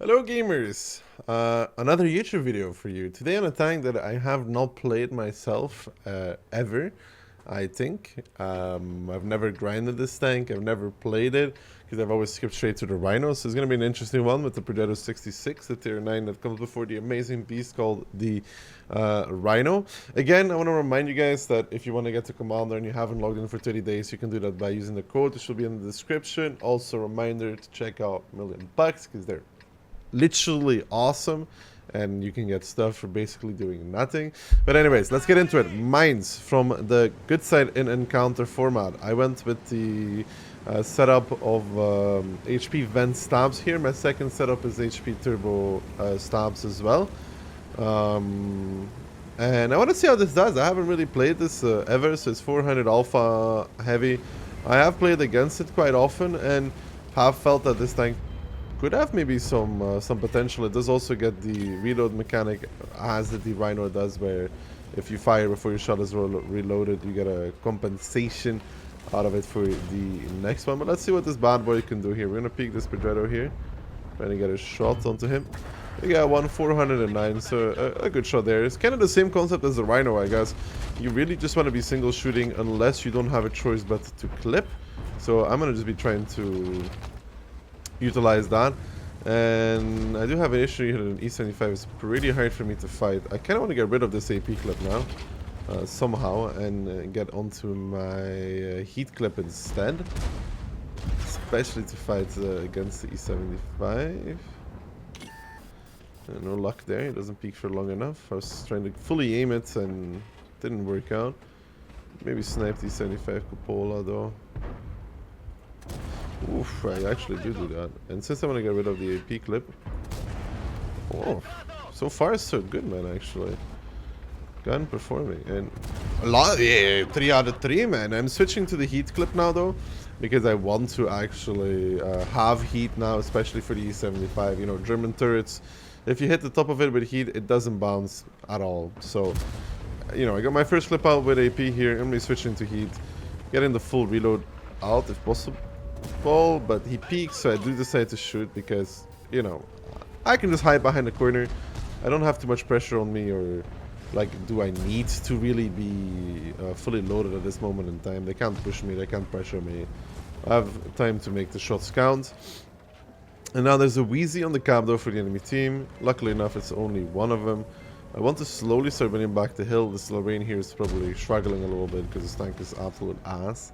Hello gamers! Another YouTube video for you. Today on a tank that I have not played myself ever, I think. I've never grinded this tank, I've never played it, because I've always skipped straight to the Rhino. So it's going to be an interesting one with the Progetto 66, the tier 9 that comes before the amazing beast called the Rhino. Again, I want to remind you guys that if you want to get to Commander and you haven't logged in for 30 days, you can do that by using the code. It should be in the description. Also, a reminder to check out $1,000,000 because they're literally awesome and you can get stuff for basically doing nothing. But anyways, let's get into it. Mines from the good side in encounter format. I went with the setup of HP vent stabs here. My second setup is HP turbo stabs as well. And I want to see how this does. I haven't really played this ever, so it's 400 alpha heavy. I have played against it quite often and have felt that this tank could have maybe some potential. It does also get the reload mechanic as the Rhino does, where if you fire before your shot is reloaded, you get a compensation out of it for the next one. But let's see what this bad boy can do here. We're gonna peek this Progetto here, trying to get a shot onto him. We got 409, so a good shot there. It's kind of the same concept as the Rhino, I guess. You really just want to be single shooting unless you don't have a choice but to clip. So I'm gonna just be trying to utilize that. And I do have an issue here that an E75 is pretty hard for me to fight. I kind of want to get rid of this AP clip now somehow and get onto my heat clip instead, especially to fight against the E75. No luck there, it doesn't peek for long enough. I was trying to fully aim it and didn't work out. Maybe snipe the E75 cupola though. Oof, I actually do that. And since I want to get rid of the AP clip... Oh, so far so good, man, actually. Gun performing. And a lot, yeah, 3 out of 3, man. I'm switching to the heat clip now, though, because I want to actually have heat now, especially for the E75. You know, German turrets, if you hit the top of it with heat, it doesn't bounce at all. So, you know, I got my first clip out with AP here. I'm going to be switching to heat, getting the full reload out if possible. But he peeks, so I do decide to shoot because, you know, I can just hide behind the corner. I don't have too much pressure on me, or like, do I need to really be fully loaded at this moment in time? They can't push me, they can't pressure me. I have time to make the shots count. And now there's a Wheezy on the cab though for the enemy team. Luckily enough, it's only one of them. I want to slowly start bringing back the hill. This Lorraine here is probably struggling a little bit because this tank is absolute ass.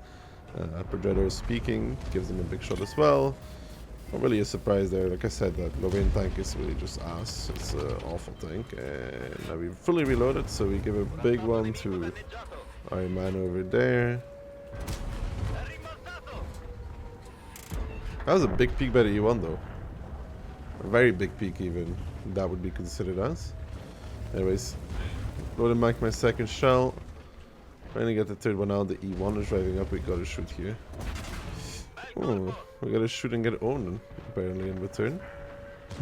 Progetto is speaking, gives him a big shot as well. Not really a surprise there. Like I said, that Lorraine tank is really just ass. It's an awful tank. And now we've fully reloaded, so we give a big one to our man over there. That was a big peak by the E1 though. A very big peak even. That would be considered as. Anyways, loading back my second shell. Trying to get the third one out. The E1 is driving up. We gotta shoot here. Oh, we gotta shoot and get owned apparently in return.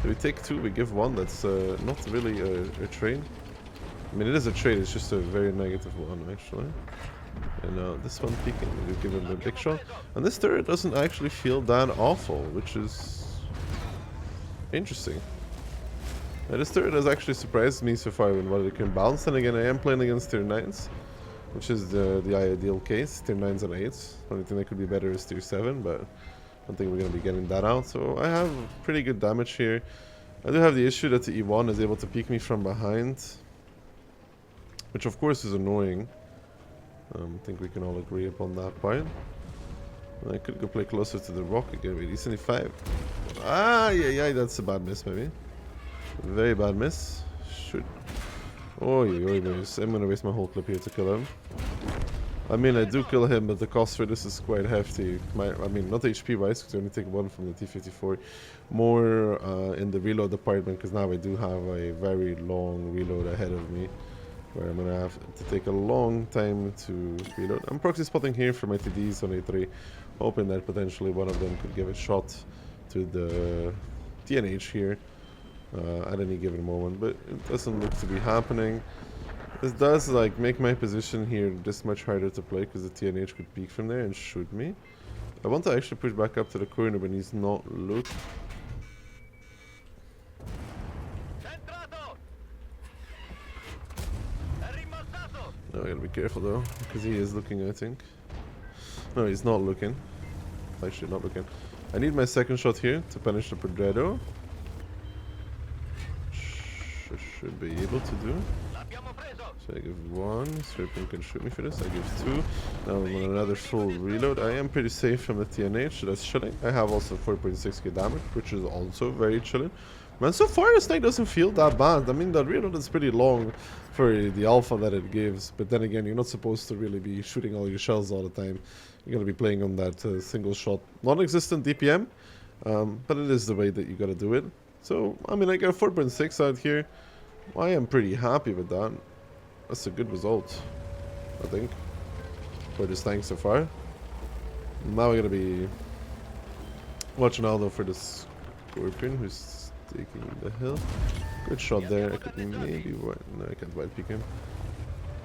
So we take 2, we give 1. That's not really a trade. I mean, it is a trade, it's just a very negative one actually. And this one peeking, we give him a big shot. And this turret doesn't actually feel that awful, which is interesting. This turret has actually surprised me so far in what it can bounce. And again, I am playing against tier 9s. Which is the ideal case. Tier 9s and 8s. Only thing that could be better is tier 7, but I don't think we're going to be getting that out. So I have pretty good damage here. I do have the issue that the E1 is able to peek me from behind, which of course is annoying. I think we can all agree upon that point. I could go play closer to the rock again with E75. Ah, yeah, that's a bad miss maybe. Very bad miss. Should... Oh, I'm gonna waste my whole clip here to kill him. I mean, I do kill him, but the cost for this is quite hefty. I mean, not HP wise, because I only take 1 from the T-54. More in the reload department, because now I do have a very long reload ahead of me, where I'm gonna have to take a long time to reload. I'm proxy spotting here for my TDs on A3, hoping that potentially one of them could give a shot to the TNH here. At any given moment, but it doesn't look to be happening. This does like make my position here this much harder to play because the TNH could peek from there and shoot me. I want to actually push back up to the corner when he's not looking. No, I gotta be careful though, because he is looking, I think. No, he's not looking. Actually, not looking. I need my second shot here to punish the Pedredo. Should be able to do. So I give one. Serpent can shoot me for this. I give two. Now I'm on another full reload. I am pretty safe from the TNH, so that's chilling. I have also 4.6k damage, which is also very chilling. Man, so far this thing doesn't feel that bad. I mean, that reload is pretty long for the alpha that it gives. But then again, you're not supposed to really be shooting all your shells all the time. You're going to be playing on that single shot, non-existent DPM. But it is the way that you got to do it. So, I mean, I got 4.6 out here. I am pretty happy with that. That's a good result, I think, for this tank so far. Now we're going to be watching out though for this Scorpion who's taking the hill. Good shot there. I could maybe... No, I can't wide peek him.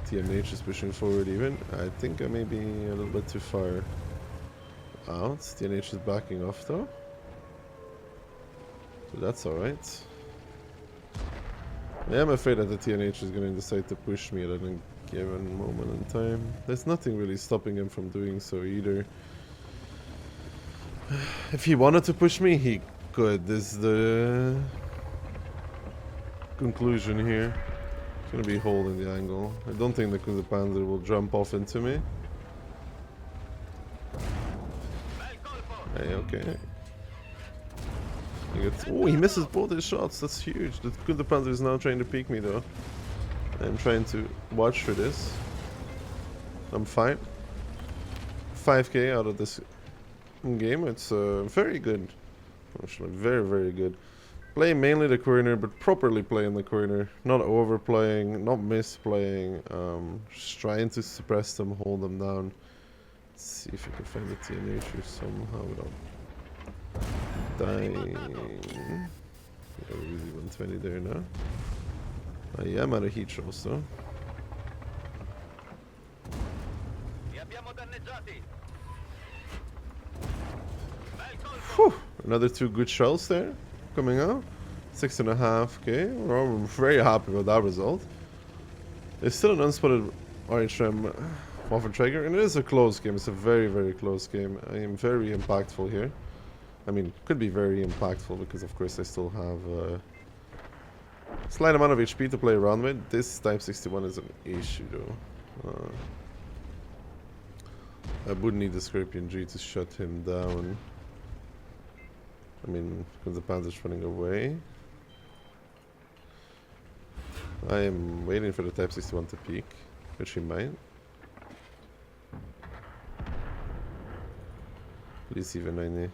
TMH is pushing forward even. I think I may be a little bit too far out. TNH is backing off though. So that's alright. I am afraid that the TNH is going to decide to push me at any given moment in time. There's nothing really stopping him from doing so either. If he wanted to push me, he could. This is the conclusion here. He's going to be holding the angle. I don't think the Panzer will jump off into me. Hey, okay. Oh, he misses both his shots. That's huge. The Panzer is now trying to peek me though. I'm trying to watch for this. I'm fine. 5k out of this game. It's very good. Actually, very, very good. Play mainly the corner, but properly play in the corner. Not overplaying, not misplaying. Just trying to suppress them, hold them down. Let's see if we can find the TNH here somehow without dying. Got a easy 120 there now. I am out of heat shows though. Whew. Another 2 good shells there coming out. 6.5k. We're very happy with that result. It's still an unspotted RHM Waffentrager, and it is a close game. It's a very, very close game. I am very impactful here. I mean, could be very impactful because, of course, I still have a slight amount of HP to play around with. This Type 61 is an issue, though. I would need the Scorpion G to shut him down. I mean, because the Panzer's running away. I am waiting for the Type 61 to peek, which he might. Please even 90.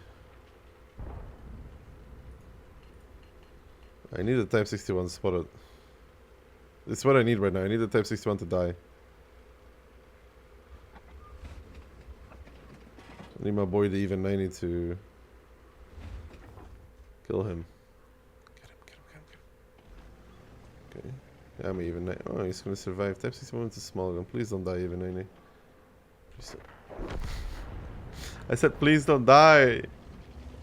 I need the Type 61 spotted. It's what I need right now. I need the Type 61 to die. I need my boy the even 90 to kill him. Get him. Okay. Yeah, I'm even 90. Oh, he's gonna survive. Type 61 is a small gun. Please don't die, even 90. I said, please don't die.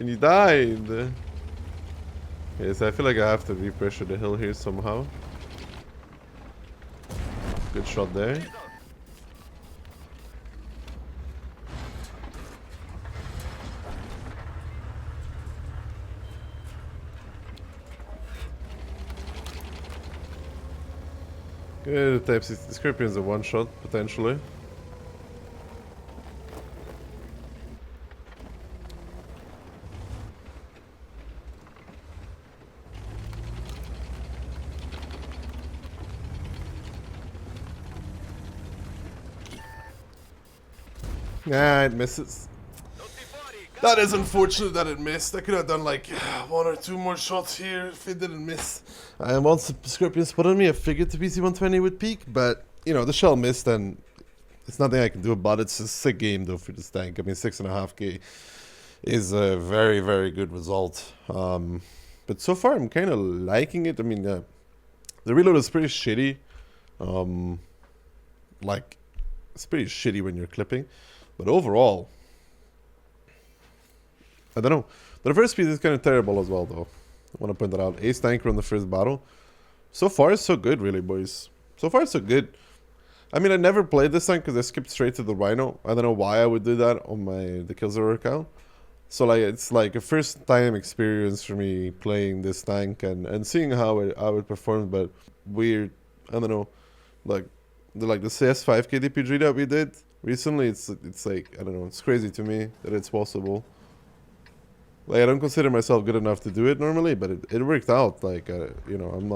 And you died. Yes, I feel like I have to repressure the hill here somehow. Good shot there. Good, Type 60 Scorpion's a one shot, potentially. Yeah, it misses. That is unfortunate that it missed. I could have done like 1 or 2 more shots here if it didn't miss. Once the Scorpion spotted me, I figured the PC-120 would peak, but you know, the shell missed and it's nothing I can do about it. It's a sick game though for this tank. I mean, 6.5k is a very, very good result. But so far I'm kind of liking it. I mean, the reload is pretty shitty. Like, it's pretty shitty when you're clipping. But overall, I don't know. The reverse speed is kind of terrible as well, though. I want to point that out. Ace tanker on the first battle. So far, it's so good, really, boys. So far, it's so good. I mean, I never played this tank because I skipped straight to the Rhino. I don't know why I would do that on the Killzone account. So like it's like a first time experience for me playing this tank and seeing how it performs. But weird, I don't know, like the CS5 KDPG that we did recently. It's like, I don't know. It's crazy to me that it's possible. Like, I don't consider myself good enough to do it normally, but it worked out. Like, you know, I'm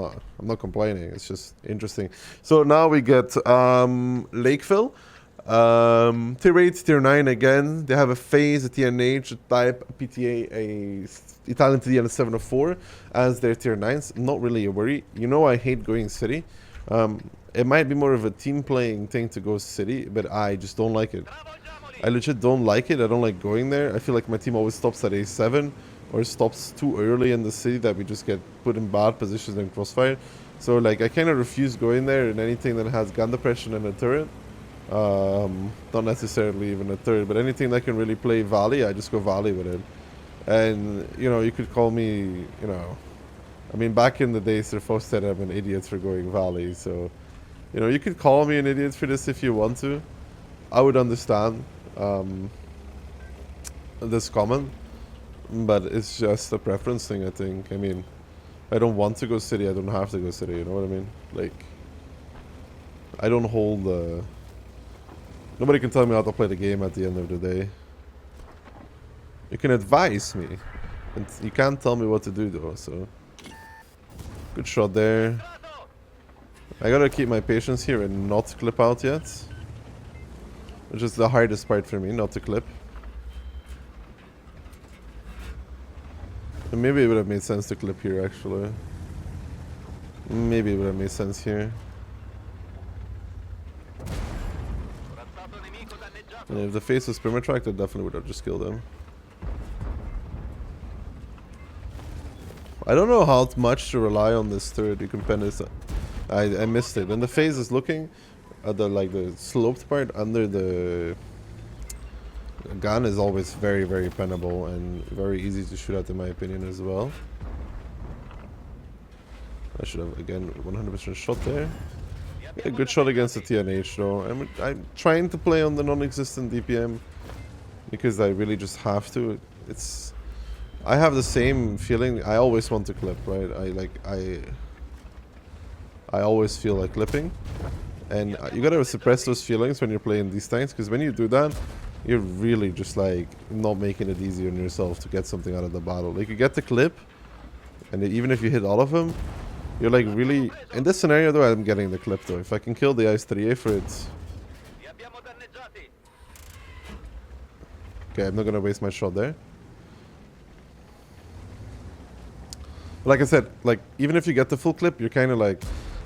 not complaining. It's just interesting. So now we get Lakeville, tier 8, tier 9 again. They have a phase, a TNH, a type, a PTA, a Italian TD, and a 704 as their tier 9s. Not really a worry. You know, I hate going city. It might be more of a team playing thing to go city, but I just don't like it. I legit don't like it. I don't like going there. I feel like my team always stops at A7 or stops too early in the city that we just get put in bad positions and crossfire. So like I kind of refuse going there in anything that has gun depression and a turret. Not necessarily even a turret, but anything that can really play Valley, I just go Valley with it. And you know, you could call me, you know, I mean back in the days Sir Foss said I'm an idiot for going Valley. So, you know, you could call me an idiot for this if you want to. I would understand this comment, but it's just a preference thing, I think. I mean, I don't want to go city, I don't have to go city, you know what I mean? Like, I don't hold nobody can tell me how to play the game at the end of the day. You can advise me, and you can't tell me what to do though, so. Good shot there. I gotta keep my patience here and not clip out yet. Which is the hardest part for me, not to clip. And maybe it would have made sense to clip here, actually. Maybe it would have made sense here. And if the face was permatracked, I definitely would have just killed him. I don't know how much to rely on this turret. You can pen this. I missed it. And the phase is looking at the sloped part under the gun is always very, very pennable and very easy to shoot at, in my opinion, as well. I should have, again, 100% shot there. A good shot against the TNH, though. I'm trying to play on the non-existent DPM because I really just have to. I have the same feeling. I always want to clip, right? I always feel like clipping. And you gotta suppress those feelings when you're playing these tanks, because when you do that, you're really just like not making it easy on yourself to get something out of the battle. Like you get the clip, and even if you hit all of them, you're like really... In this scenario though, I'm getting the clip though. If I can kill the Ice 3A for it... Okay, I'm not gonna waste my shot there. Like I said, like even if you get the full clip, you're kind of like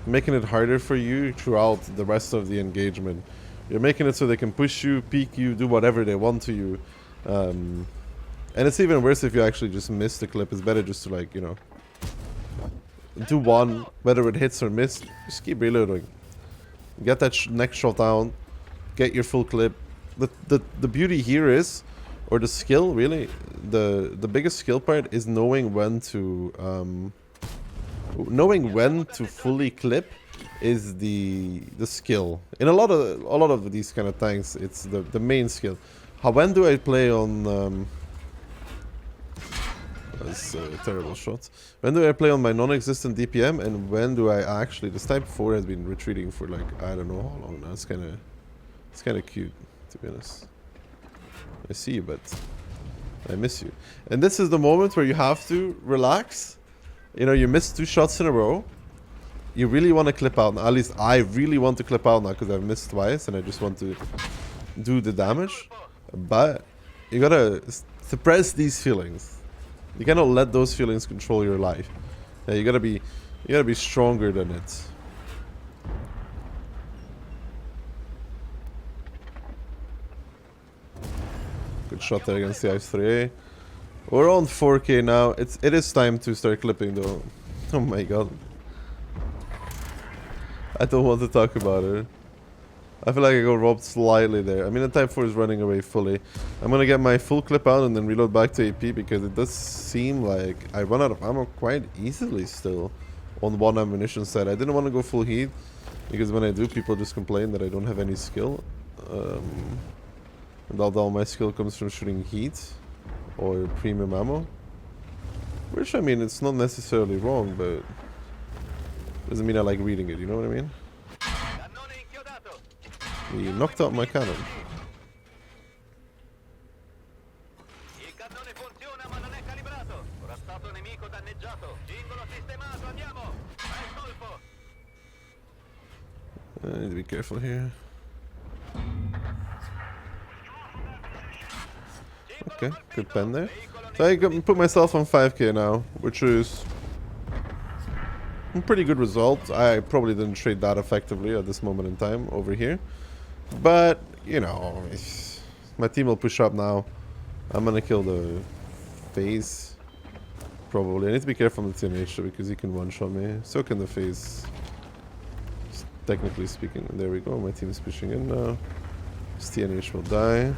making it harder for you throughout the rest of the engagement. You're making it so they can push you, peek you, do whatever they want to you. And it's even worse if you actually just miss the clip. It's better just to, like, you know, do one, whether it hits or miss, just keep reloading. Get that next shot down, get your full clip. The beauty here is, or the skill really, the biggest skill part is knowing when to fully clip is the skill. In a lot of these kind of tanks, it's the main skill. When do I play on that's a terrible shot. When do I play on my non-existent DPM, and when do I actually... This Type 4 has been retreating for like, I don't know how long now. It's kind of cute, to be honest. I see you, but I miss you. And this is the moment where you have to relax. You know, you missed 2 shots in a row. You really want to clip out. At least I really want to clip out now because I've missed twice and I just want to do the damage. But you gotta suppress these feelings. You cannot let those feelings control your life. Yeah, you gotta be stronger than it. Good shot there against the Ice 3A. We're on 4K now. It is time to start clipping though. Oh my god. I don't want to talk about it. I feel like I got robbed slightly there. I mean, the Type 4 is running away fully. I'm gonna get my full clip out and then reload back to AP because it does seem like I run out of ammo quite easily still. on one ammunition set. I didn't want to go full heat because when I do, people just complain that I don't have any skill. And all my skill comes from shooting heat or premium ammo. Which, I mean, it's not necessarily wrong, but doesn't mean I like reading it, you know what I mean? He knocked out my cannon. I need to be careful here. Okay, good pen there. So I can put myself on 5k now, which is a pretty good result. I probably didn't trade that effectively at this moment in time over here. But, you know, my team will push up now. I'm gonna kill the phase. Probably. I need to be careful on the TNH because he can one-shot me. So can the phase. Technically speaking. There we go. My team is pushing in now. This TNH will die.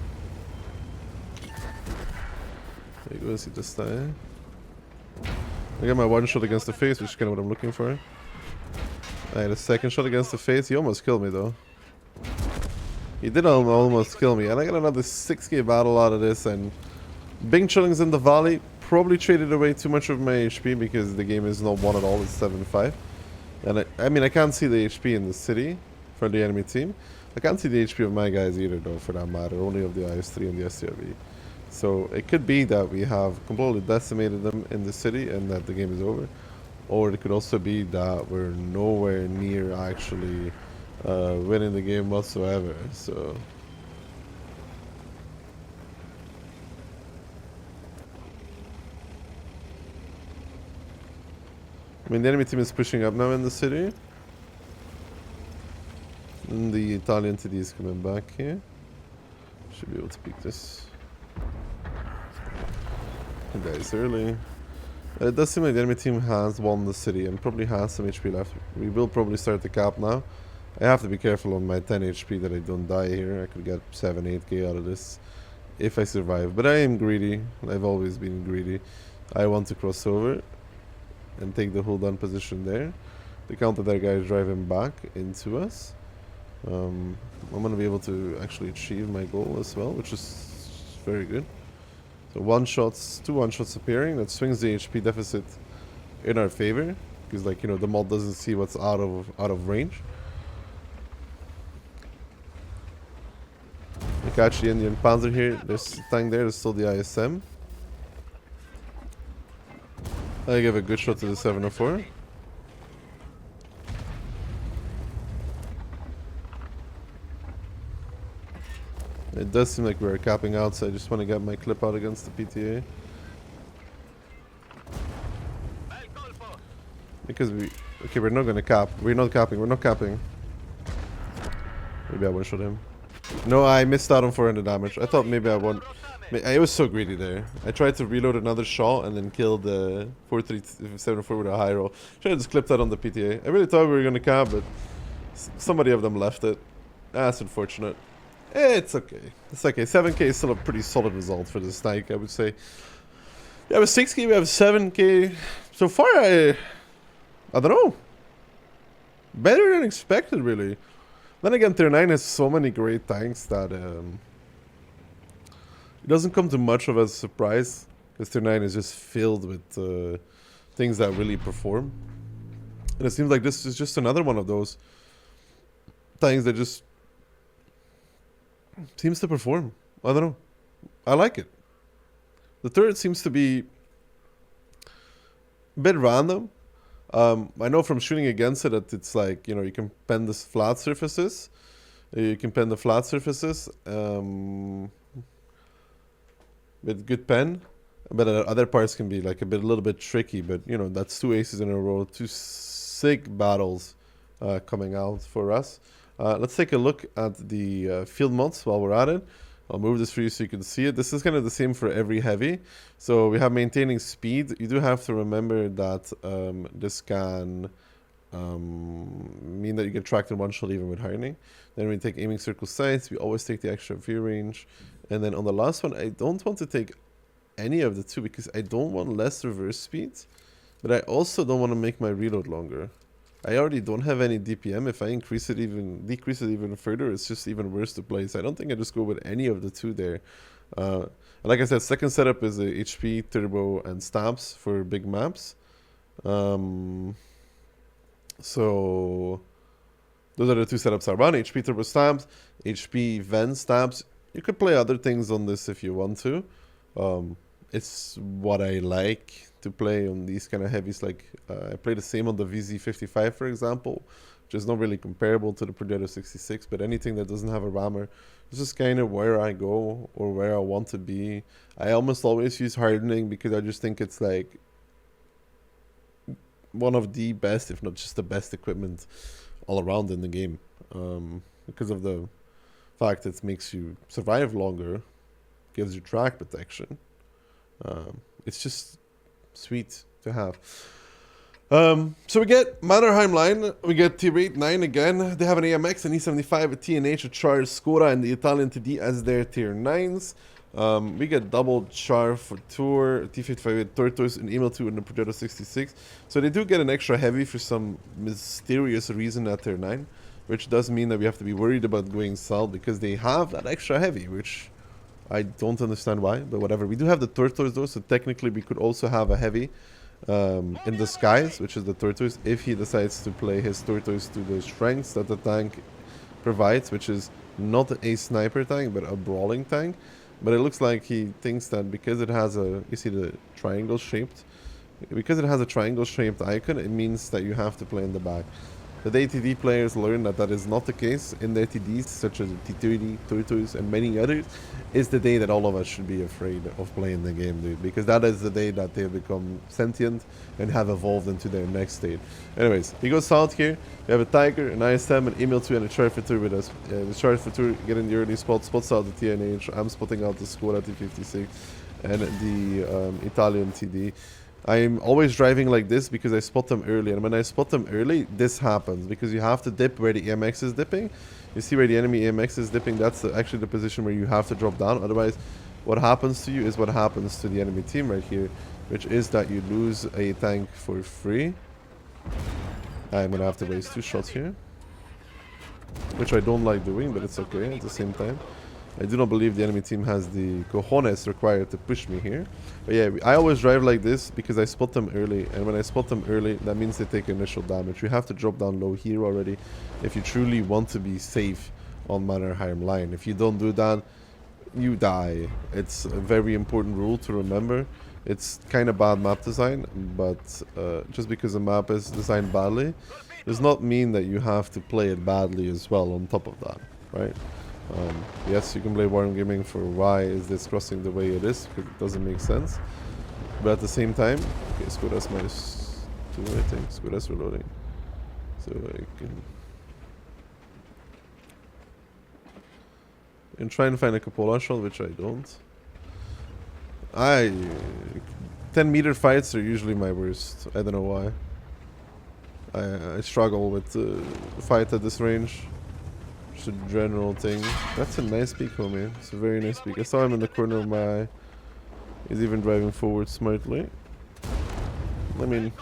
There you go. He just die. I got my one shot against the face, which is kind of what I'm looking for. I had a second shot against the face. He almost killed me though. He did almost kill me. And I got another 6k battle out of this. And Bing Chilling's in the valley. Probably traded away too much of my HP because the game is not won at all. It's 7-5. And I mean, I can't see the HP in the city for the enemy team. I can't see the HP of my guys either, though, for that matter. Only of the IS-3 and the STRV. So it could be that we have completely decimated them in the city and that the game is over. Or it could also be that we're nowhere near actually winning the game whatsoever. So I mean, the enemy team is pushing up now in the city. And the Italian TD is coming back here. Should be able to peek this. He dies early. It does seem like the enemy team has won the city and probably has some HP left. We will probably start the cap now. I have to be careful on my 10 HP that I don't die here. I could get 7-8k out of this if I survive. But I am greedy. I've always been greedy. I want to cross over and take the hold on position there. The counter there guy is driving back into us. I'm going to be able to actually achieve my goal as well, which is very good. So two one shots appearing. That swings the HP deficit in our favor. Because, like, you know, the mod doesn't see what's out of range. I catch the Indian Panzer here. There's a tank there. There's still the ISM. I give a good shot to the 704. It does seem like we're capping out, so I just want to get my clip out against the PTA. Because okay, we're not going to cap. We're not capping. We're not capping. Maybe I one-shot him. No, I missed out on 400 damage. I thought maybe I won. I was so greedy there. I tried to reload another shot and then kill the 437 with a high roll. Should have just clipped that on the PTA. I really thought we were going to cap, but somebody of them left it. That's unfortunate. It's okay. It's okay. 7k is still a pretty solid result for this tank, I would say. Yeah, with 6k, we have 7k. So far, I don't know. Better than expected, really. Then again, Tier 9 has so many great tanks that it doesn't come to much of a surprise. Because Tier 9 is just filled with things that really perform. And it seems like this is just another one of those tanks that just seems to perform. I don't know. I like it. The turret seems to be a bit random. I know from shooting against it that it's like, you know, you can pen the flat surfaces. You can pen the flat surfaces with good pen. But other parts can be like a little bit tricky. But, you know, that's 2 aces in a row. 2 sick battles coming out for us. Let's take a look at the field mods while we're at it. I'll move this for you so you can see it. This is kind of the same for every heavy. So we have maintaining speed. You do have to remember that this can mean that you get tracked in one shot even with hardening. Then we take aiming circle sights. We always take the extra view range. And then on the last one, I don't want to take any of the two because I don't want less reverse speed. But I also don't want to make my reload longer. I already don't have any DPM. If I decrease it even further, it's just even worse to play. So I don't think I just go with any of the two there. Like I said, second setup is a HP, turbo, and stabs for big maps. So those are the two setups I run. HP, turbo, stabs, HP, Ven, stabs. You could play other things on this if you want to. It's what I like to play on these kind of heavies. Like I play the same on the VZ55, for example, which is not really comparable to the Predator 66, but anything that doesn't have a rammer, this is kind of where I go or where I want to be. I almost always use hardening because I just think it's like one of the best, if not just the best equipment all around in the game, because of the fact it makes you survive longer, gives you track protection. It's just sweet to have. So we get Mannerheim line, we get tier 8, 9 again. They have an AMX, an E75, a TNH, a Char, Skoda, and the Italian TD as their tier 9s. We get double Char for Tour, T55 with Tortoise, an Email 2, and a Predator 66. So they do get an extra heavy for some mysterious reason at tier 9, which does mean that we have to be worried about going south because they have that extra heavy, which I don't understand why, but whatever. We do have the Tortoise though, so technically we could also have a heavy in disguise, which is the Tortoise, if he decides to play his Tortoise to the strengths that the tank provides, which is not a sniper tank, but a brawling tank. But it looks like he thinks that because it has a, you see the triangle shaped, because it has a triangle shaped icon, it means that you have to play in the back. The ATD players learn that that is not the case in the ATDs, such as T30, Tortoise, and many others. Is the day that all of us should be afraid of playing the game, dude. Because that is the day that they become sentient and have evolved into their next state. Anyways, we go south here. We have a Tiger, an ISM, an Email 2, and a Char for Tour with us. The Char for Tour getting the early spot, spots out the TNH. I'm spotting out the Skoda T56 and the Italian TD. I'm always driving like this because I spot them early, and when I spot them early, this happens because you have to dip where the EMX is dipping. You see where the enemy EMX is dipping, that's actually the position where you have to drop down. Otherwise, what happens to you is what happens to the enemy team right here, which is that you lose a tank for free. I'm gonna have to waste 2 shots here, which I don't like doing, but it's okay at the same time. I do not believe the enemy team has the cojones required to push me here. But yeah, I always drive like this because I spot them early. And when I spot them early, that means they take initial damage. You have to drop down low here already if you truly want to be safe on Mannerheim line. If you don't do that, you die. It's a very important rule to remember. It's kind of bad map design, but just because a map is designed badly does not mean that you have to play it badly as well on top of that, right? Yes, you can blame Wargaming for why is this crossing the way it is, because it doesn't make sense. But at the same time, okay, Skoda's -2, I think. Skoda's reloading. So I can try and find a cupola shot, which I don't. 10-meter fights are usually my worst. I don't know why. I struggle with the fight at this range. Just a general thing. That's a nice peek, homie. It's a very nice peek. I saw him in the corner of my eye. He's even driving forward smartly. I mean,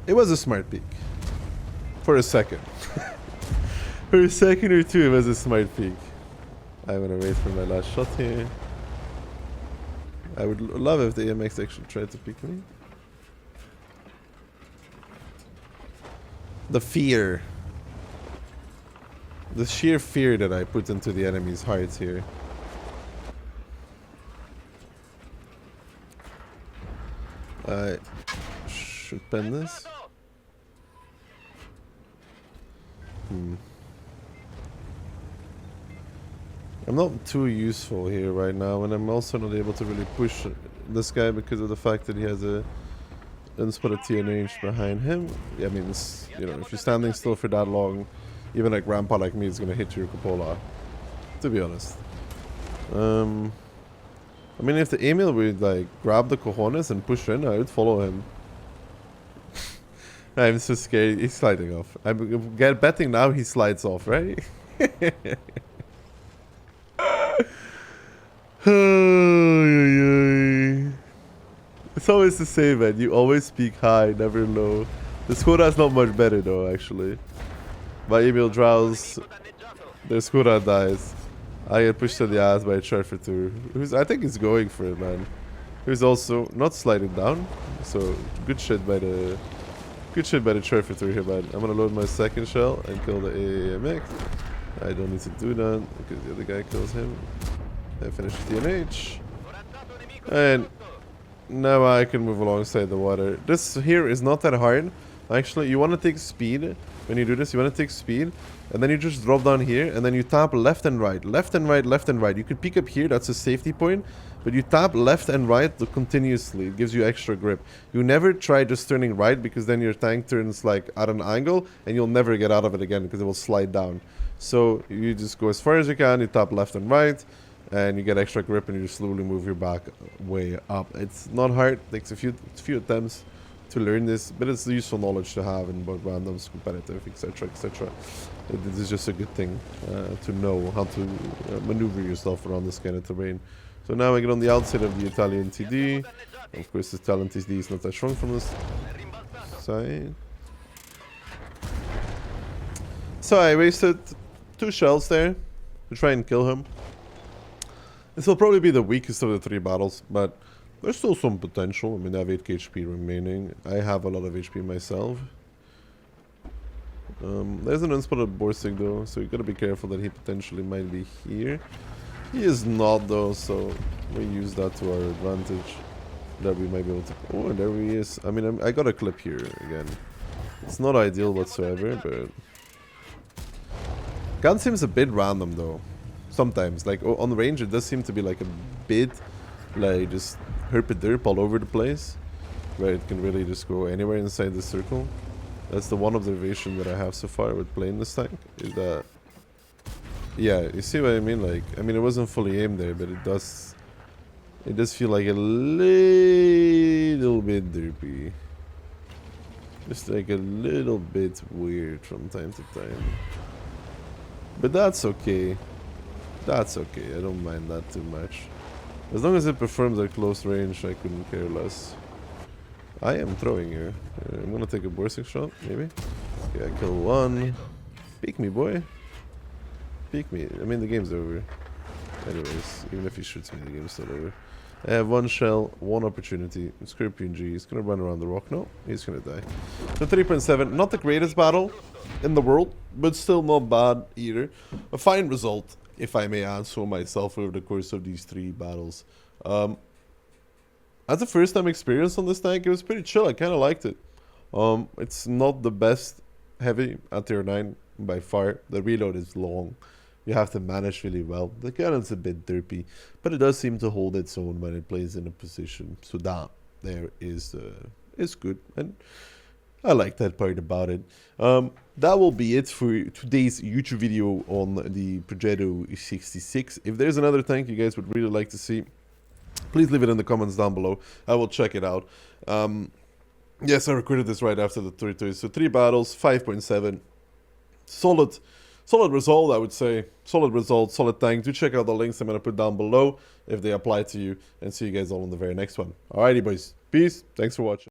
it was a smart peek. For a second. For a second or two, it was a smart peek. I'm gonna wait for my last shot here. I would love if the AMX actually tried to pick me. The fear. The sheer fear that I put into the enemy's hearts here. I should pen this. I'm not too useful here right now, and I'm also not able to really push this guy because of the fact that he has a unspotted TNH behind him. Yeah, I mean, this, you know, if you're standing still for that long, even a grandpa like me is gonna hit your cupola, to be honest. I mean, if the Emil would like grab the cojones and push in, I would follow him. I'm so scared. He's sliding off. I'm betting now he slides off, right? It's always the same, man. You always speak high, never low. The Skoda is not much better, though, actually. My Emil drowns. Their Skoda dies. I get pushed to the ass by a Treffer, who's, I think, is going for it, man. Who's also not sliding down. So, good shit by the Treffer here, man. I'm gonna load my second shell and kill the AAMX. I don't need to do that because the other guy kills him. I finish TNH. And now I can move alongside the water. This here is not that hard. Actually, you want to take speed. When you do this, you want to take speed. And then you just drop down here. And then you tap left and right. Left and right, left and right. You can pick up here. That's a safety point. But you tap left and right continuously. It gives you extra grip. You never try just turning right. Because then your tank turns like at an angle. And you'll never get out of it again. Because it will slide down. So you just go as far as you can. You tap left and right. And you get extra grip and you just slowly move your back way up. It's not hard. It takes a few attempts to learn this, but it's useful knowledge to have in both randoms, competitive, etc, etc. This is just a good thing to know how to maneuver yourself around this kind of terrain. So now I get on the outside of the Italian TD. Of course, the Italian TD is not that strong from this side. So I wasted 2 shells there to try and kill him. This will probably be the weakest of the 3 battles, but there's still some potential. I mean, I have 8 HP remaining. I have a lot of HP myself. There's an unspotted Borsig though, so you gotta be careful that he potentially might be here. He is not though, so we use that to our advantage. That we might be able to... Oh, and there he is. I mean, I got a clip here again. It's not ideal whatsoever, but... Gun seems a bit random though. Sometimes, like on range, it does seem to be like a bit, like just herp-a-derp all over the place, where it can really just go anywhere inside the circle. That's the one observation that I have so far with playing this tank, is that, yeah, you see what I mean? Like, I mean, it wasn't fully aimed there, but it does feel like a little bit derpy, just like a little bit weird from time to time. But that's okay. That's okay, I don't mind that too much. As long as it performs at close range, I couldn't care less. I am throwing here. I'm gonna take a Borsig shot, maybe. Okay, I kill 1. Peek me, boy. Peek me. I mean, the game's over. Anyways, even if he shoots me, the game's still over. I have 1 shell, 1 opportunity. Scorpion G, he's gonna run around the rock. No, he's gonna die. So 3.7, not the greatest battle in the world, but still not bad either. A fine result, if I may add so myself, over the course of these 3 battles. As a first time experience on this tank, it was pretty chill. I kind of liked it. It's not the best heavy at tier 9 by far. The reload is long. You have to manage really well. The cannon's a bit derpy, but it does seem to hold its own when it plays in a position. So that there is good, and I like that part about it. That will be it for today's YouTube video on the Progetto 66. If there's another tank you guys would really like to see, please leave it in the comments down below. I will check it out. Yes, I recorded this right after the territory. So 3 battles, 5.7. Solid result, I would say. Solid result, solid tank. Do check out the links I'm going to put down below if they apply to you. And see you guys all in the very next one. Alrighty, boys. Peace. Thanks for watching.